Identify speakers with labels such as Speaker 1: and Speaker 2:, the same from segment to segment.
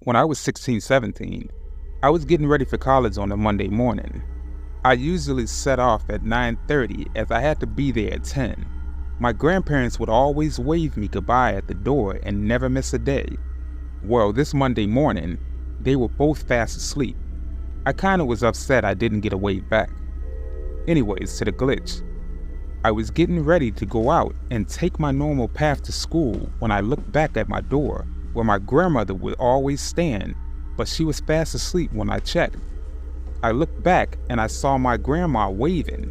Speaker 1: When I was 16, 17, I was getting ready for college on a Monday morning. I usually set off at 9:30 as I had to be there at 10. My grandparents would always wave me goodbye at the door and never miss a day. Well, this Monday morning, they were both fast asleep. I kinda was upset I didn't get a wave back. Anyways, to the glitch. I was getting ready to go out and take my normal path to school when I looked back at my door where my grandmother would always stand, but she was fast asleep when I checked. I looked back and I saw my grandma waving.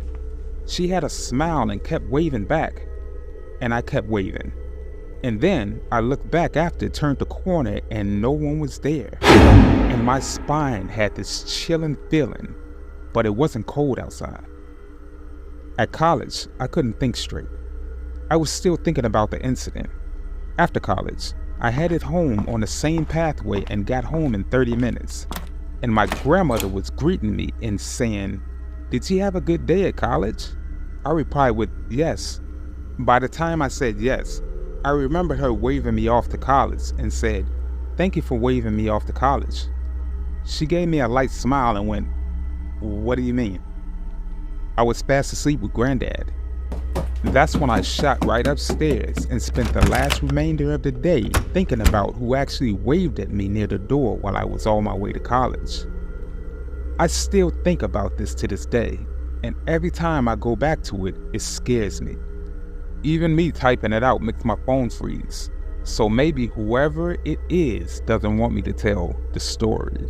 Speaker 1: She had a smile and kept waving back, and I kept waving. And then I looked back after, turned the corner, and no one was there. And my spine had this chilling feeling, but it wasn't cold outside. At college, I couldn't think straight. I was still thinking about the incident. After college, I headed home on the same pathway and got home in 30 minutes. And my grandmother was greeting me and saying, "Did you have a good day at college?" I replied with yes. By the time I said yes, I remembered her waving me off to college and said, "Thank you for waving me off to college." She gave me a light smile and went, "What do you mean?" I was fast asleep with Granddad. That's when I shot right upstairs and spent the last remainder of the day thinking about who actually waved at me near the door while I was on my way to college. I still think about this to this day, and every time I go back to it, it scares me. Even me typing it out makes my phone freeze, so maybe whoever it is doesn't want me to tell the story.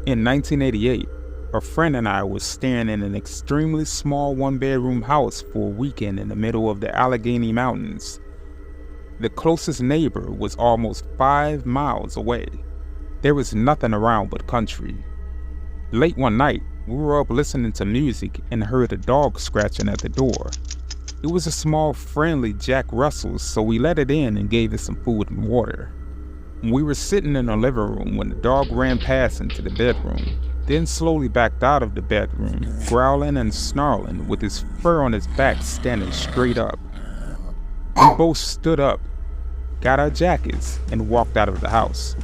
Speaker 1: In 1988, a friend and I was staying in an extremely small one-bedroom house for a weekend in the middle of the Allegheny Mountains. The closest neighbor was almost 5 miles away. There was nothing around but country. Late one night, we were up listening to music and heard a dog scratching at the door. It was a small, friendly Jack Russell, so we let it in and gave it some food and water. We were sitting in the living room when the dog ran past into the bedroom, then slowly backed out of the bedroom, growling and snarling with his fur on his back standing straight up. We both stood up, got our jackets, and walked out of the house.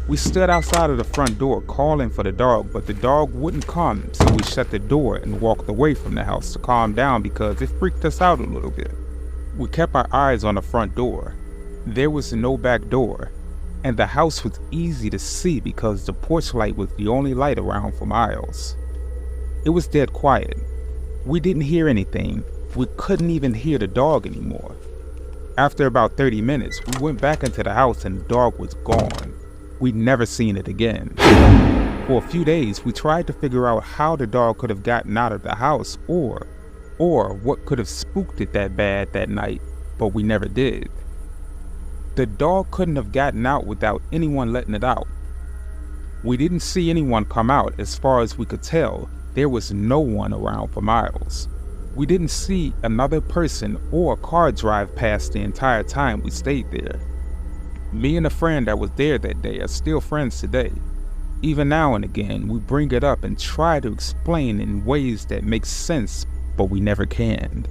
Speaker 1: We stood outside of the front door calling for the dog, but the dog wouldn't come, so we shut the door and walked away from the house to calm down because it freaked us out a little bit. We kept our eyes on the front door. There was no back door, and the house was easy to see because the porch light was the only light around for miles. It was dead quiet. We didn't hear anything. We couldn't even hear the dog anymore. After about 30 minutes, we went back into the house and the dog was gone. We'd never seen it again. For a few days, we tried to figure out how the dog could have gotten out of the house or what could have spooked it that bad that night, but we never did. The dog couldn't have gotten out without anyone letting it out. We didn't see anyone come out. As far as we could tell, there was no one around for miles. We didn't see another person or a car drive past the entire time we stayed there. Me and a friend that was there that day are still friends today. Even now and again, we bring it up and try to explain in ways that make sense, but we never can.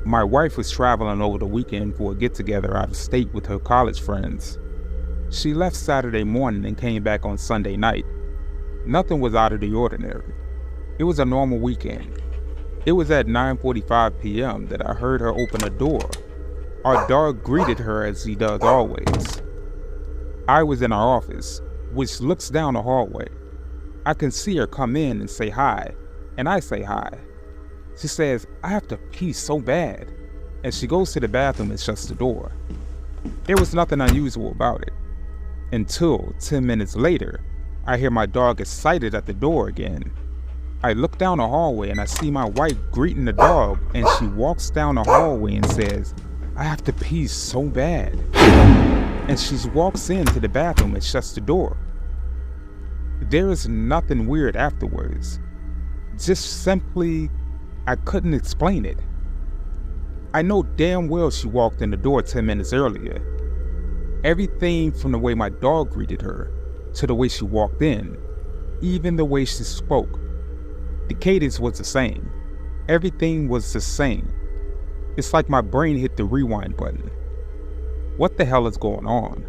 Speaker 1: My wife was traveling over the weekend for a get-together out of state with her college friends. She left Saturday morning and came back on Sunday night. Nothing was out of the ordinary. It was a normal weekend. It was at 9:45 p.m. that I heard her open the door. Our dog greeted her as he does always. I was in our office, which looks down the hallway. I can see her come in and say hi, and I say hi. She says, "I have to pee so bad," and she goes to the bathroom and shuts the door. There was nothing unusual about it. Until 10 minutes later, I hear my dog excited at the door again. I look down the hallway and I see my wife greeting the dog, and she walks down the hallway and says, "I have to pee so bad." And she walks into the bathroom and shuts the door. There is nothing weird afterwards. Just simply, I couldn't explain it. I know damn well she walked in the door 10 minutes earlier. Everything from the way my dog greeted her, to the way she walked in, even the way she spoke, The cadence was the same. Everything was the same. It's like my brain hit the rewind button. What the hell is going on?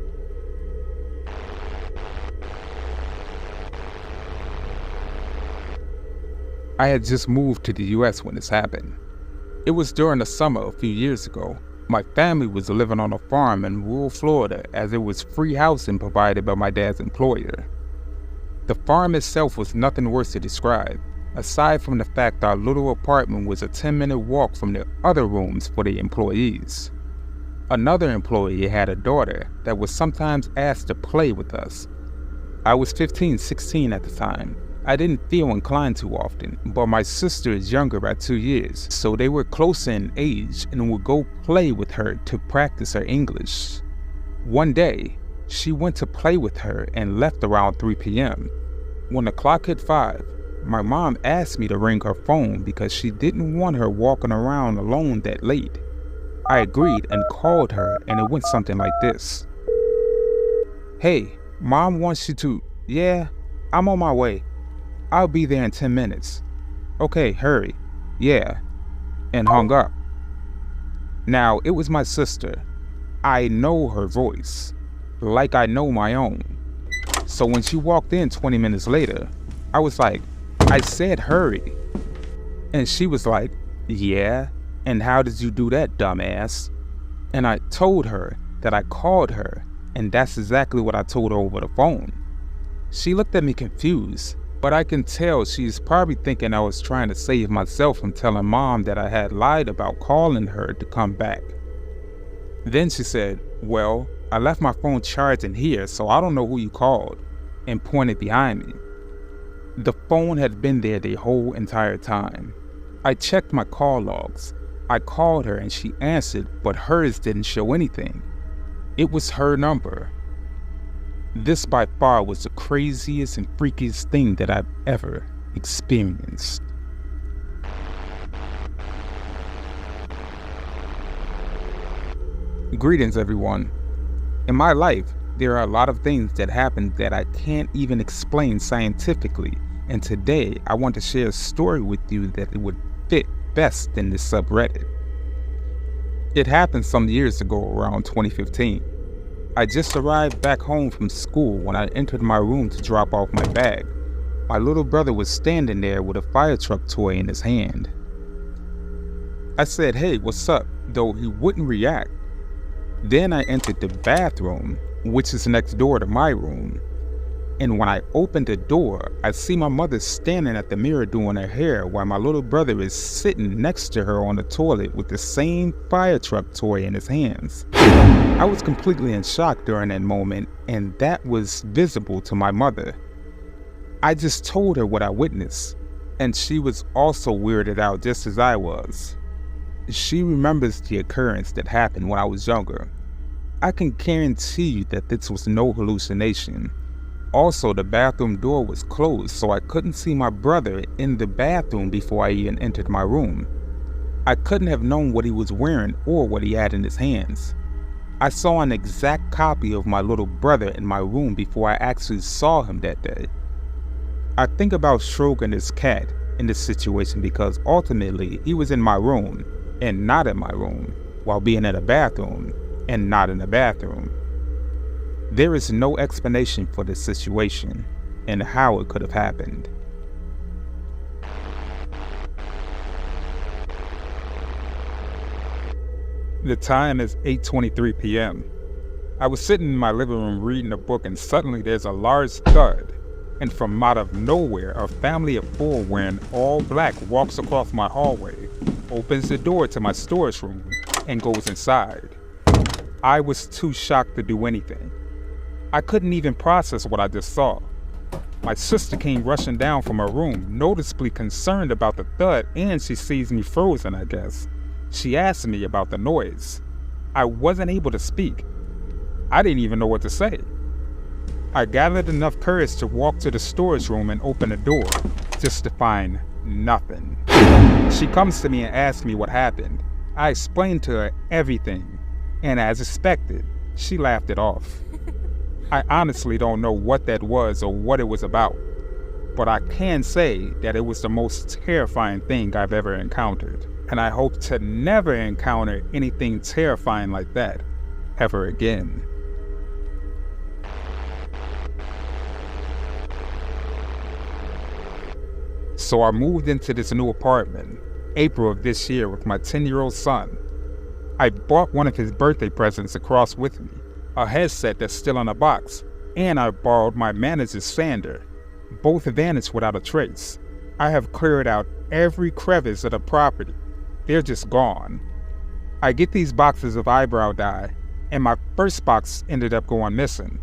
Speaker 1: I had just moved to the US when this happened. It was during the summer a few years ago. My family was living on a farm in rural Florida as it was free housing provided by my dad's employer. The farm itself was nothing worse to describe, aside from the fact our little apartment was a 10-minute walk from the other rooms for the employees. Another employee had a daughter that was sometimes asked to play with us. I was 15, 16 at the time. I didn't feel inclined too often, but my sister is younger by 2 years, so they were closer in age and would go play with her to practice her English. One day, she went to play with her and left around 3 p.m. When the clock hit 5, my mom asked me to ring her phone because she didn't want her walking around alone that late. I agreed and called her, and it went something like this. "Hey, Mom wants you to..." "Yeah, I'm on my way. I'll be there in 10 minutes. "Okay, hurry." "Yeah," and hung up. Now, it was my sister. I know her voice, like I know my own. So when she walked in 20 minutes later, I was like, "I said hurry." And she was like, "Yeah, and how did you do that, dumbass?" And I told her that I called her, and that's exactly what I told her over the phone. She looked at me confused, but I can tell she's probably thinking I was trying to save myself from telling Mom that I had lied about calling her to come back. Then she said, "Well, I left my phone charging here, so I don't know who you called," and pointed behind me. The phone had been there the whole entire time. I checked my call logs. I called her and she answered, but hers didn't show anything. It was her number. This by far was the craziest and freakiest thing that I've ever experienced. Greetings, everyone. In my life, there are a lot of things that happen that I can't even explain scientifically, and today I want to share a story with you that would fit best in this subreddit. It happened some years ago, around 2015. I just arrived back home from school when I entered my room to drop off my bag. My little brother was standing there with a fire truck toy in his hand. I said, "Hey, what's up?" though he wouldn't react. Then I entered the bathroom, which is next door to my room. And when I opened the door, I see my mother standing at the mirror doing her hair while my little brother is sitting next to her on the toilet with the same fire truck toy in his hands. I was completely in shock during that moment, and that was visible to my mother. I just told her what I witnessed, and she was also weirded out just as I was. She remembers the occurrence that happened when I was younger. I can guarantee you that this was no hallucination. Also, the bathroom door was closed, so I couldn't see my brother in the bathroom before I even entered my room. I couldn't have known what he was wearing or what he had in his hands. I saw an exact copy of my little brother in my room before I actually saw him that day. I think about stroking this cat in this situation because ultimately he was in my room and not in my room, while being in a bathroom and not in a bathroom. There is no explanation for this situation and how it could have happened. The time is 8:23 p.m. I was sitting in my living room reading a book, and suddenly there's a large thud, and from out of nowhere, a family of 4 wearing all black walks across my hallway, opens the door to my storage room, and goes inside. I was too shocked to do anything. I couldn't even process what I just saw. My sister came rushing down from her room, noticeably concerned about the thud, and she sees me frozen, I guess. She asked me about the noise. I wasn't able to speak. I didn't even know what to say. I gathered enough courage to walk to the storage room and open the door, just to find nothing. She comes to me and asks me what happened. I explained to her everything, and as expected, she laughed it off. I honestly don't know what that was or what it was about. but I can say that it was the most terrifying thing I've ever encountered, and I hope to never encounter anything terrifying like that ever again. So I moved into this new apartment, April of this year, with my 10-year-old son. I bought one of his birthday presents across with me, a headset that's still in a box, and I borrowed my manager's sander. Both vanished without a trace. I have cleared out every crevice of the property. They're just gone. I get these boxes of eyebrow dye, and my first box ended up going missing.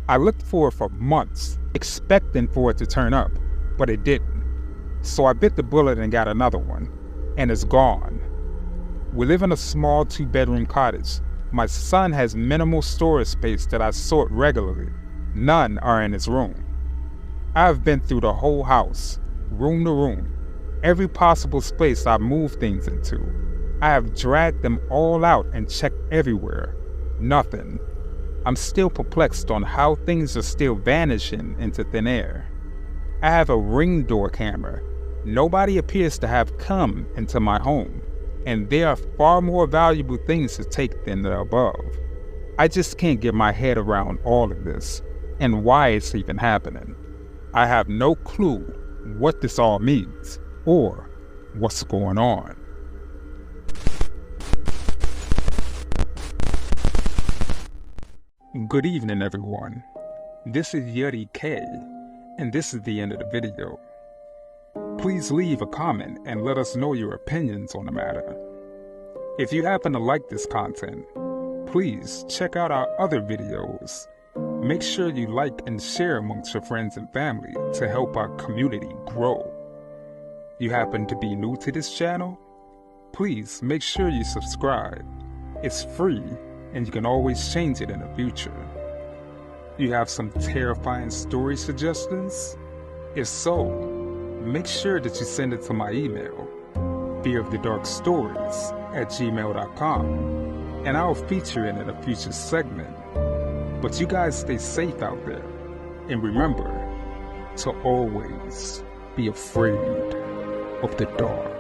Speaker 1: I looked for it for months, expecting for it to turn up, but it didn't. So I bit the bullet and got another one, and it's gone. We live in a small 2-bedroom cottage. My son has minimal storage space that I sort regularly. None are in his room. I have been through the whole house, room to room, every possible space I've moved things into. I have dragged them all out and checked everywhere. Nothing. I'm still perplexed on how things are still vanishing into thin air. I have a Ring door camera. Nobody appears to have come into my home, and there are far more valuable things to take than the above. I just can't get my head around all of this, and why it's even happening. I have no clue what this all means, or what's going on. Good evening, everyone. This is Yuri K, and this is the end of the video. Please leave a comment and let us know your opinions on the matter. If you happen to like this content, please check out our other videos. Make sure you like and share amongst your friends and family to help our community grow. You happen to be new to this channel? Please make sure you subscribe. It's free, and you can always change it in the future. You have some terrifying story suggestions? If so, make sure that you send it to my email, fearofthedarkstories@gmail.com, and I'll feature it in a future segment. But you guys stay safe out there, and remember to always be afraid of the dark.